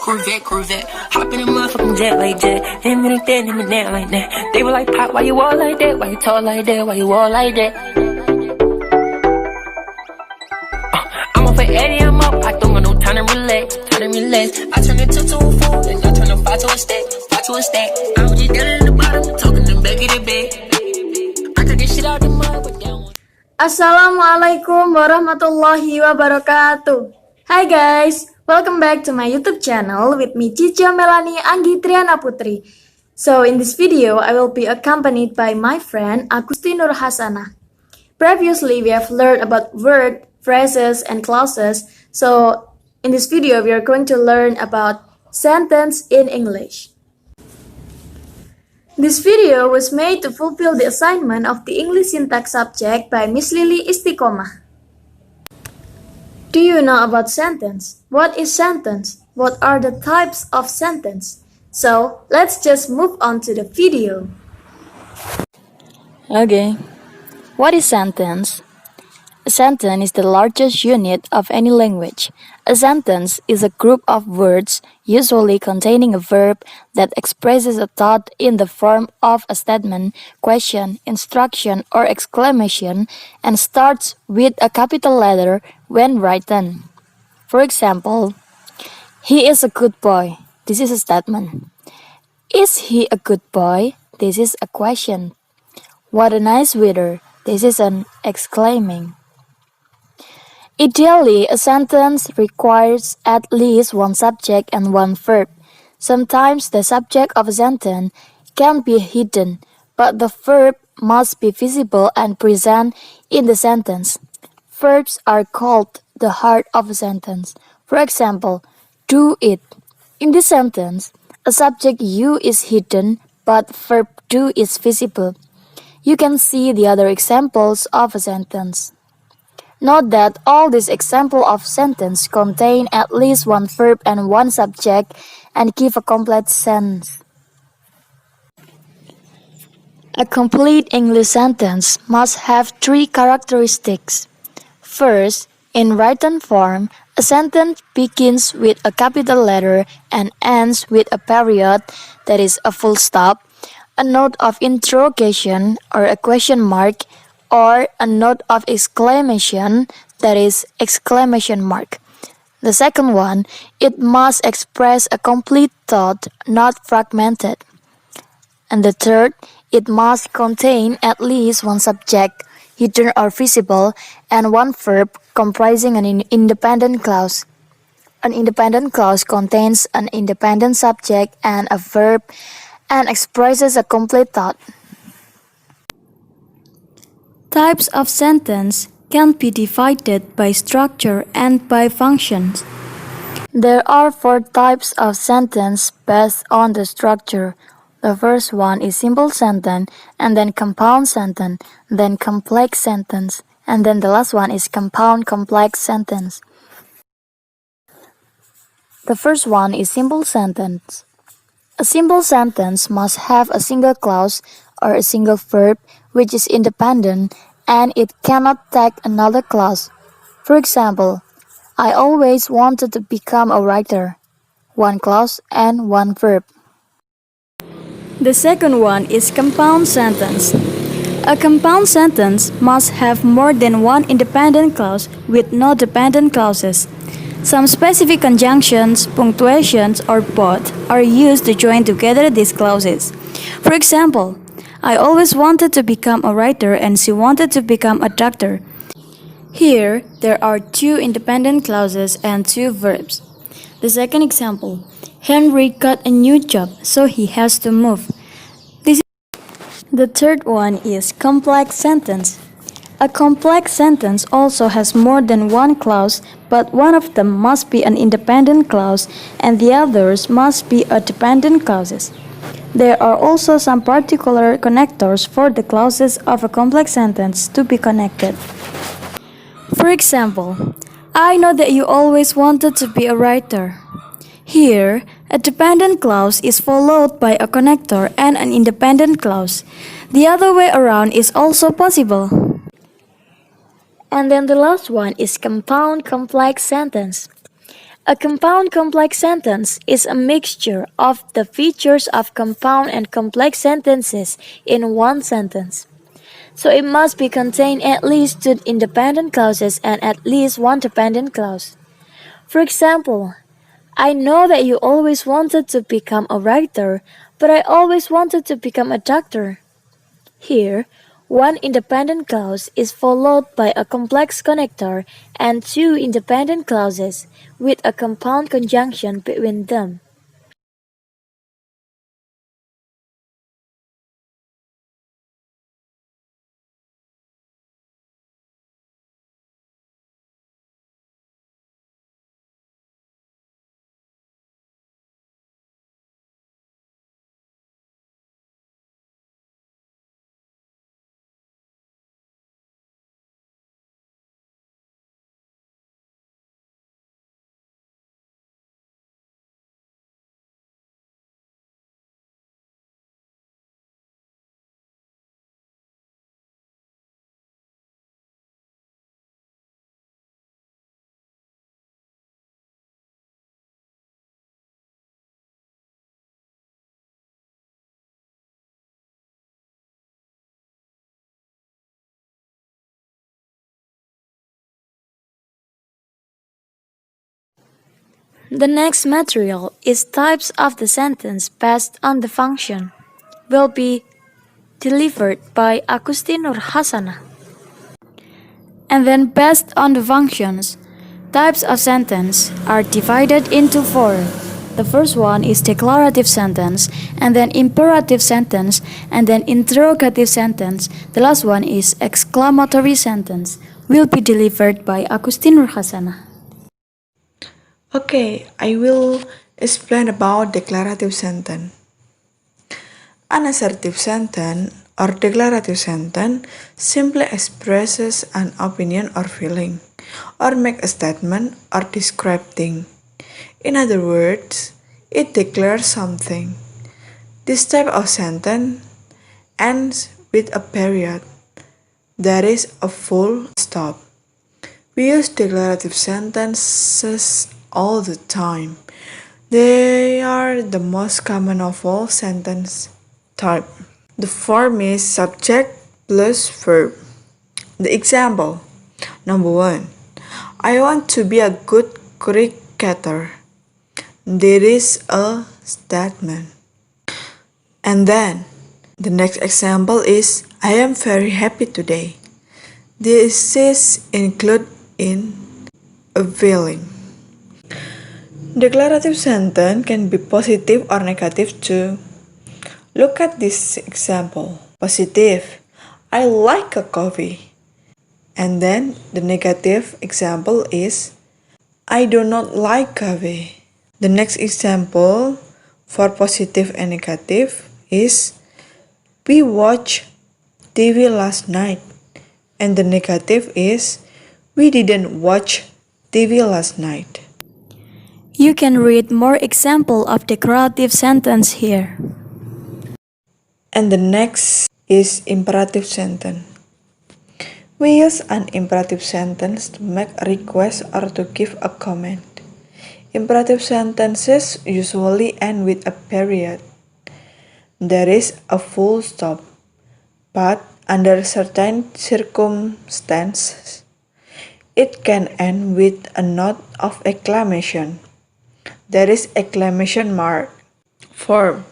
Corvette. Hop in a motherfucking jet like that. Him and that like that. They were like, Pop, why you all like that? Why you talk like that? Why you all like that? I'm up for Eddie, I'm up. I don't got no time to relax. I turn it to a fool, and I turn a five to a stack. I was just down in the bottom, talking them back in the bed. I took this shit out the mud, but down. Assalamualaikum warahmatullahi wabarakatuh. Hi guys, welcome back to my YouTube channel with me Cicio, Melani, Anggi, Triyana, Putri. So in this video, I will be accompanied by my friend Agustin Nurkhasanah. Previously, we have learned about word, phrases, and clauses. So in this video, we are going to learn about sentence in English. This video was made to fulfill the assignment of the English syntax subject by Miss Lilik Istiqomah. Do you know about sentence? What is sentence? What are the types of sentence? So, let's just move on to the video. Okay, what is sentence? A sentence is the largest unit of any language. A sentence is a group of words, usually containing a verb that expresses a thought in the form of a statement, question, instruction, or exclamation, and starts with a capital letter when written. For example, he is a good boy. This is a statement. Is he a good boy? This is a question. What a nice weather. This is an exclaiming. Ideally, a sentence requires at least one subject and one verb. Sometimes the subject of a sentence can be hidden, but the verb must be visible and present in the sentence. Verbs are called the heart of a sentence. For example, do it. In this sentence, a subject you is hidden, but verb do is visible. You can see the other examples of a sentence. Note that all these examples of sentence contain at least one verb and one subject and give a complete sense. A complete English sentence must have three characteristics. First, in written form, a sentence begins with a capital letter and ends with a period, that is a full stop, a note of interrogation or a question mark, or a note of exclamation, that is exclamation mark. The second one, it must express a complete thought, not fragmented. And the third, it must contain at least one subject, hidden or visible, and one verb comprising an independent clause. An independent clause contains an independent subject and a verb and expresses a complete thought. Types of sentence can be divided by structure and by functions. There are four types of sentence based on the structure. The first one is simple sentence, and then compound sentence, then complex sentence, and then the last one is compound complex sentence. The first one is simple sentence. A simple sentence must have a single clause or a single verb which is independent and it cannot take another clause. For example, I always wanted to become a writer. One clause and one verb. The second one is compound sentence. A compound sentence must have more than one independent clause with no dependent clauses. Some specific conjunctions, punctuations, or both are used to join together these clauses. For example, I always wanted to become a writer and she wanted to become a doctor. Here, there are two independent clauses and two verbs. The second example, Henry got a new job, so he has to move. The third one is complex sentence. A complex sentence also has more than one clause, but one of them must be an independent clause and the others must be a dependent clauses. There are also some particular connectors for the clauses of a complex sentence to be connected. For example, I know that you always wanted to be a writer. Here, a dependent clause is followed by a connector and an independent clause. The other way around is also possible. And then the last one is compound complex sentence. A compound complex sentence is a mixture of the features of compound and complex sentences in one sentence. So it must be contain at least two independent clauses and at least one dependent clause. For example, I know that you always wanted to become a writer, but I always wanted to become a doctor. Here, one independent clause is followed by a complex connector and two independent clauses with a compound conjunction between them. The next material is types of the sentence based on the function. Will be delivered by Agustin Nurkhasanah. And then based on the functions, types of sentence are divided into four. The first one is declarative sentence, and then imperative sentence, and then interrogative sentence. The last one is exclamatory sentence. Will be delivered by Agustin Nurkhasanah. Okay, I will explain about declarative sentence. An assertive sentence or declarative sentence simply expresses an opinion or feeling, or make a statement or describe thing. In other words, it declares something. This type of sentence ends with a period. There is a full stop. We use declarative sentences all the time. They are the most common of all sentence type. The form is subject plus verb. The example, number 1. I want to be a good cricketer. There is a statement. And then, the next example is I am very happy today. This is included in a feeling. Declarative sentence can be positive or negative too. Look at this example. Positive, I like a coffee. And then the negative example is I do not like coffee. The next example for positive and negative is we watched TV last night. And the negative is we didn't watch TV last night. You can read more example of declarative sentence here. And the next is imperative sentence. We use an imperative sentence to make a request or to give a command. Imperative sentences usually end with a period. There is a full stop, but under certain circumstances, it can end with a note of exclamation. There is exclamation mark. Form,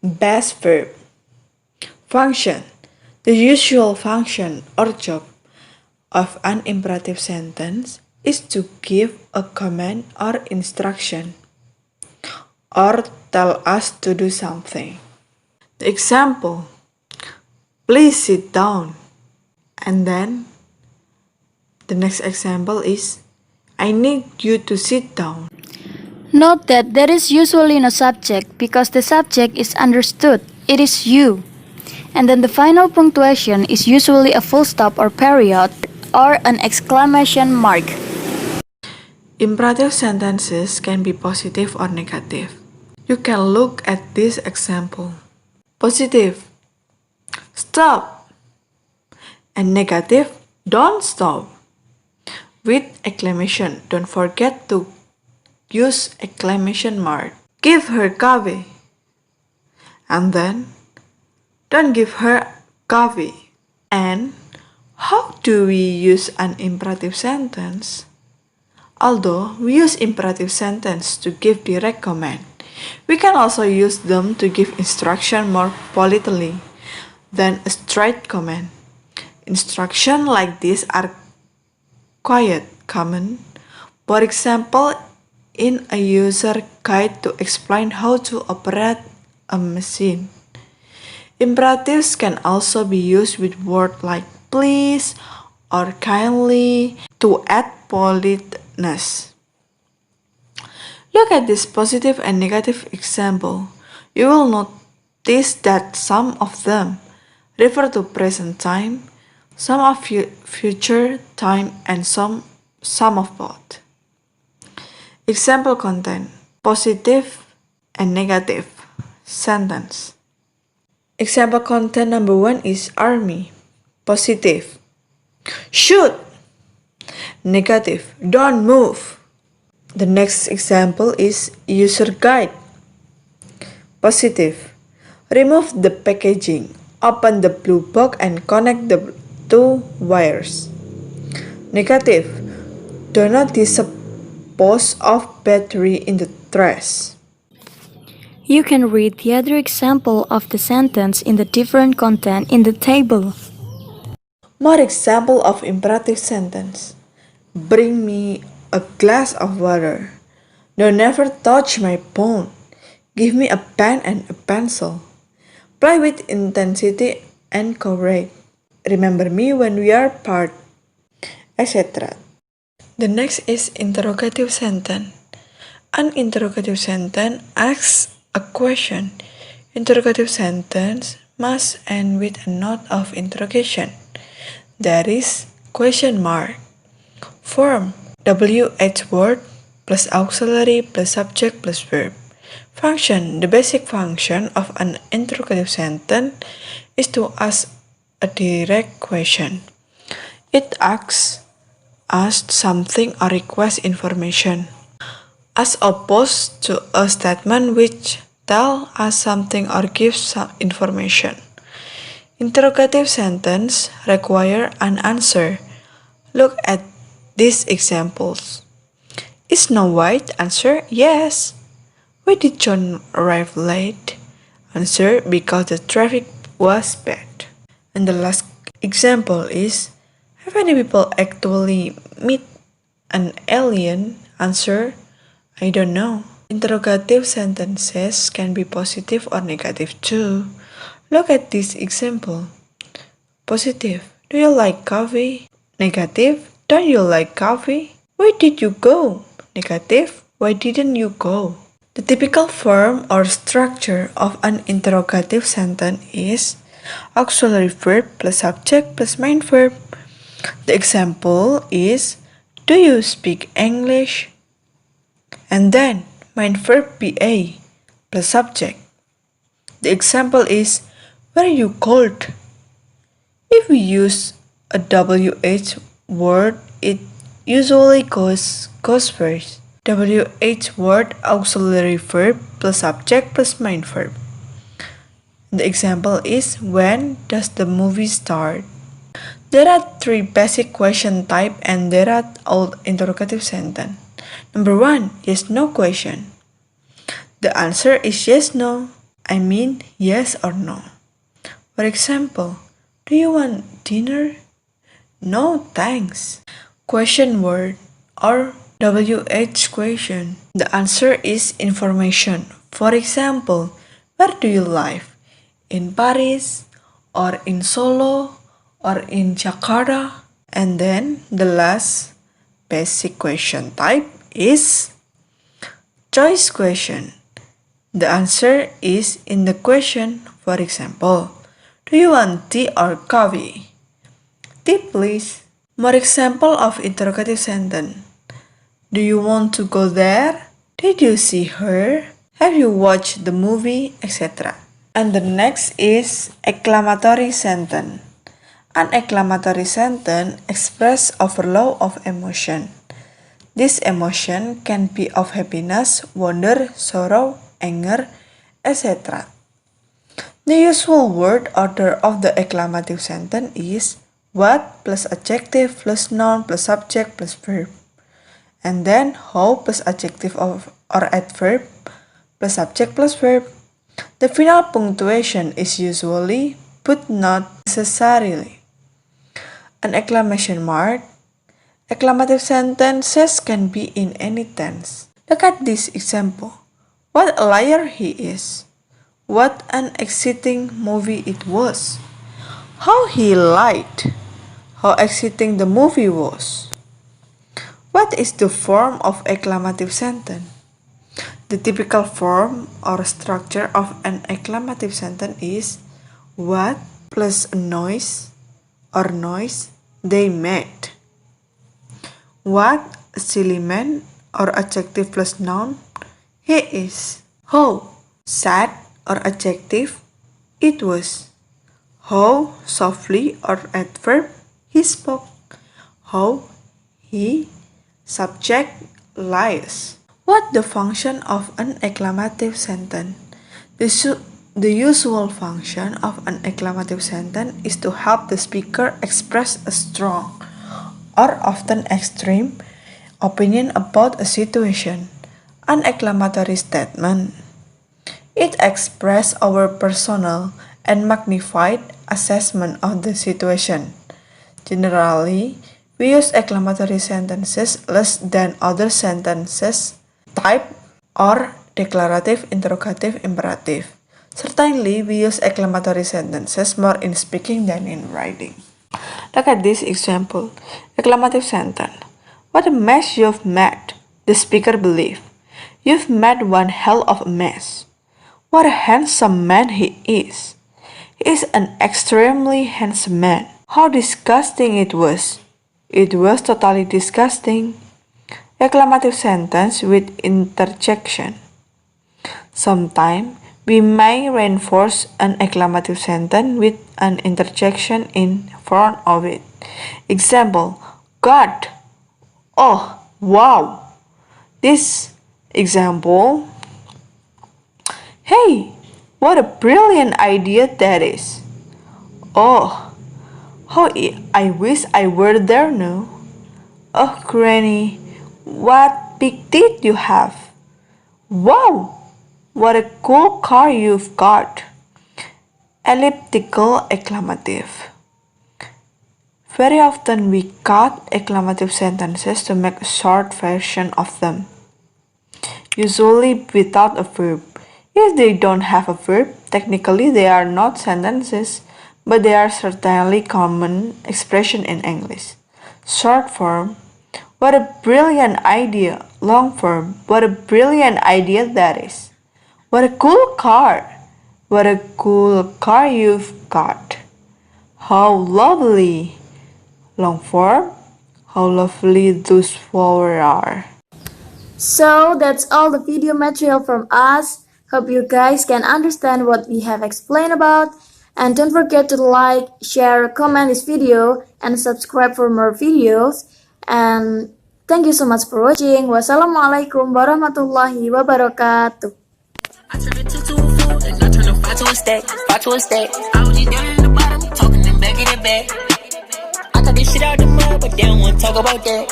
base verb. Function, the usual function or job of an imperative sentence is to give a command or instruction or tell us to do something. The example, please sit down. And then the next example is I need you to sit down. Note that there is usually no subject because the subject is understood. It is you. And then the final punctuation is usually a full stop or period or an exclamation mark. Imperative sentences can be positive or negative. You can look at this example. Positive, stop. And negative, don't stop. With exclamation, don't forget to use exclamation mark. Give her coffee. And then, don't give her coffee. And how do we use an imperative sentence? Although we use imperative sentence to give direct command, we can also use them to give instruction more politely than a straight command. Instructions like this are quite common. For example, in a user guide to explain how to operate a machine. Imperatives can also be used with words like please or kindly to add politeness. Look at this positive and negative example. You will notice that some of them refer to present time, some of future time, and some of both. Example content: positive and negative sentence. Example content number 1 is army. Positive: shoot. Negative: don't move. The next example is user guide. Positive: remove the packaging, open the blue box and connect the 2 wires. Negative: do not dispose of battery in the trash. You can read the other example of the sentence in the different content in the table. More example of imperative sentence. Bring me a glass of water. Don't ever touch my phone. Give me a pen and a pencil. Play with intensity and courage. Remember me when we are apart, etc. The next is interrogative sentence. An interrogative sentence asks a question. Interrogative sentence must end with a note of interrogation. That is question mark. Form: WH word plus auxiliary plus subject plus verb. Function: the basic function of an interrogative sentence is to ask a direct question. It asks something or requests information, as opposed to a statement which tells us something or gives some information. Interrogative sentence require an answer. Look at these examples. Is Snow White? Answer: yes. Why did John arrive late? Answer: because the traffic was bad. And the last example is, have any people actually met an alien? Answer: I don't know. Interrogative sentences can be positive or negative too. Look at this example. Positive: do you like coffee? Negative: don't you like coffee? Where did you go? Negative: why didn't you go? The typical form or structure of an interrogative sentence is auxiliary verb plus subject plus main verb. The example is, do you speak English? And then main verb be plus subject. The example is, were you cold? If we use a WH word, it usually goes first. WH word auxiliary verb plus subject plus main verb. The example is, when does the movie start? There are 3 basic question type and there are all interrogative sentence. Number 1, yes no question. The answer is yes no. I mean yes or no. For example, do you want dinner? No thanks. Question word or WH question. The answer is information. For example, where do you live? In Paris, or in Solo, or in Jakarta? And then the last basic question type is choice question. The answer is in the question. For example, do you want tea or coffee? Tea please. More example of interrogative sentence. Do you want to go there? Did you see her? Have you watched the movie? Etc. And the next is exclamatory sentence. An exclamatory sentence expresses overflow of emotion. This emotion can be of happiness, wonder, sorrow, anger, etc. The usual word order of the exclamative sentence is what plus adjective plus noun plus subject plus verb. And then how plus adjective or adverb plus subject plus verb. The final punctuation is usually but not necessarily an exclamation mark. Exclamative sentences can be in any tense. Look at this example. What a liar he is. What an exciting movie it was. How he lied. How exciting the movie was. What is the form of exclamative sentence? The typical form or structure of an exclamative sentence is what plus a noise or noise they made. What a silly man or adjective plus noun he is. How sad or adjective it was. How softly or adverb he spoke. How he subject lies. What the function of an exclamative sentence? The usual function of an exclamative sentence is to help the speaker express a strong or often extreme opinion about a situation. An exclamatory statement. It expresses our personal and magnified assessment of the situation. Generally, we use exclamatory sentences less than other sentences type or declarative, interrogative, imperative. Certainly, we use exclamatory sentences more in speaking than in writing. Look at this example. Exclamative sentence. What a mess you've made, the speaker believes. You've made one hell of a mess. What a handsome man he is. He is an extremely handsome man. How disgusting it was. It was totally disgusting. Exclamative sentence with interjection. Sometimes we may reinforce an exclamative sentence with an interjection in front of it. Example, God, oh, wow. This example, hey, what a brilliant idea that is. Oh, how I wish I were there now. Oh, Granny, what big teeth you have. Wow, what a cool car you've got. Elliptical exclamative. Very often we cut exclamative sentences to make a short version of them, usually without a verb. If they don't have a verb, technically they are not sentences, but they are certainly common expression in English. Short form, what a brilliant idea. Long form, what a brilliant idea that is. What a cool car. What a cool car you've got. How lovely. Long form, how lovely those flowers are. So that's all the video material from us. Hope you guys can understand what we have explained about. And don't forget to like, share, comment this video, and subscribe for more videos. And thank you so much for watching. Wassalamualaikum warahmatullahi wabarakatuh. I turn a two to a fool, and I turn a five to a stack, five to a stack. I was just down in the bottom, talking them back in the back. I got this shit out the mud, but they don't wanna talk about that.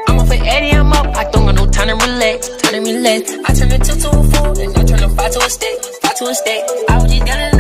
I'm off at 80, I'm up, I don't got no time to relax, time to relax. I turn a two to a fool, and I turn a five to a stack, five to a stack. I was just down in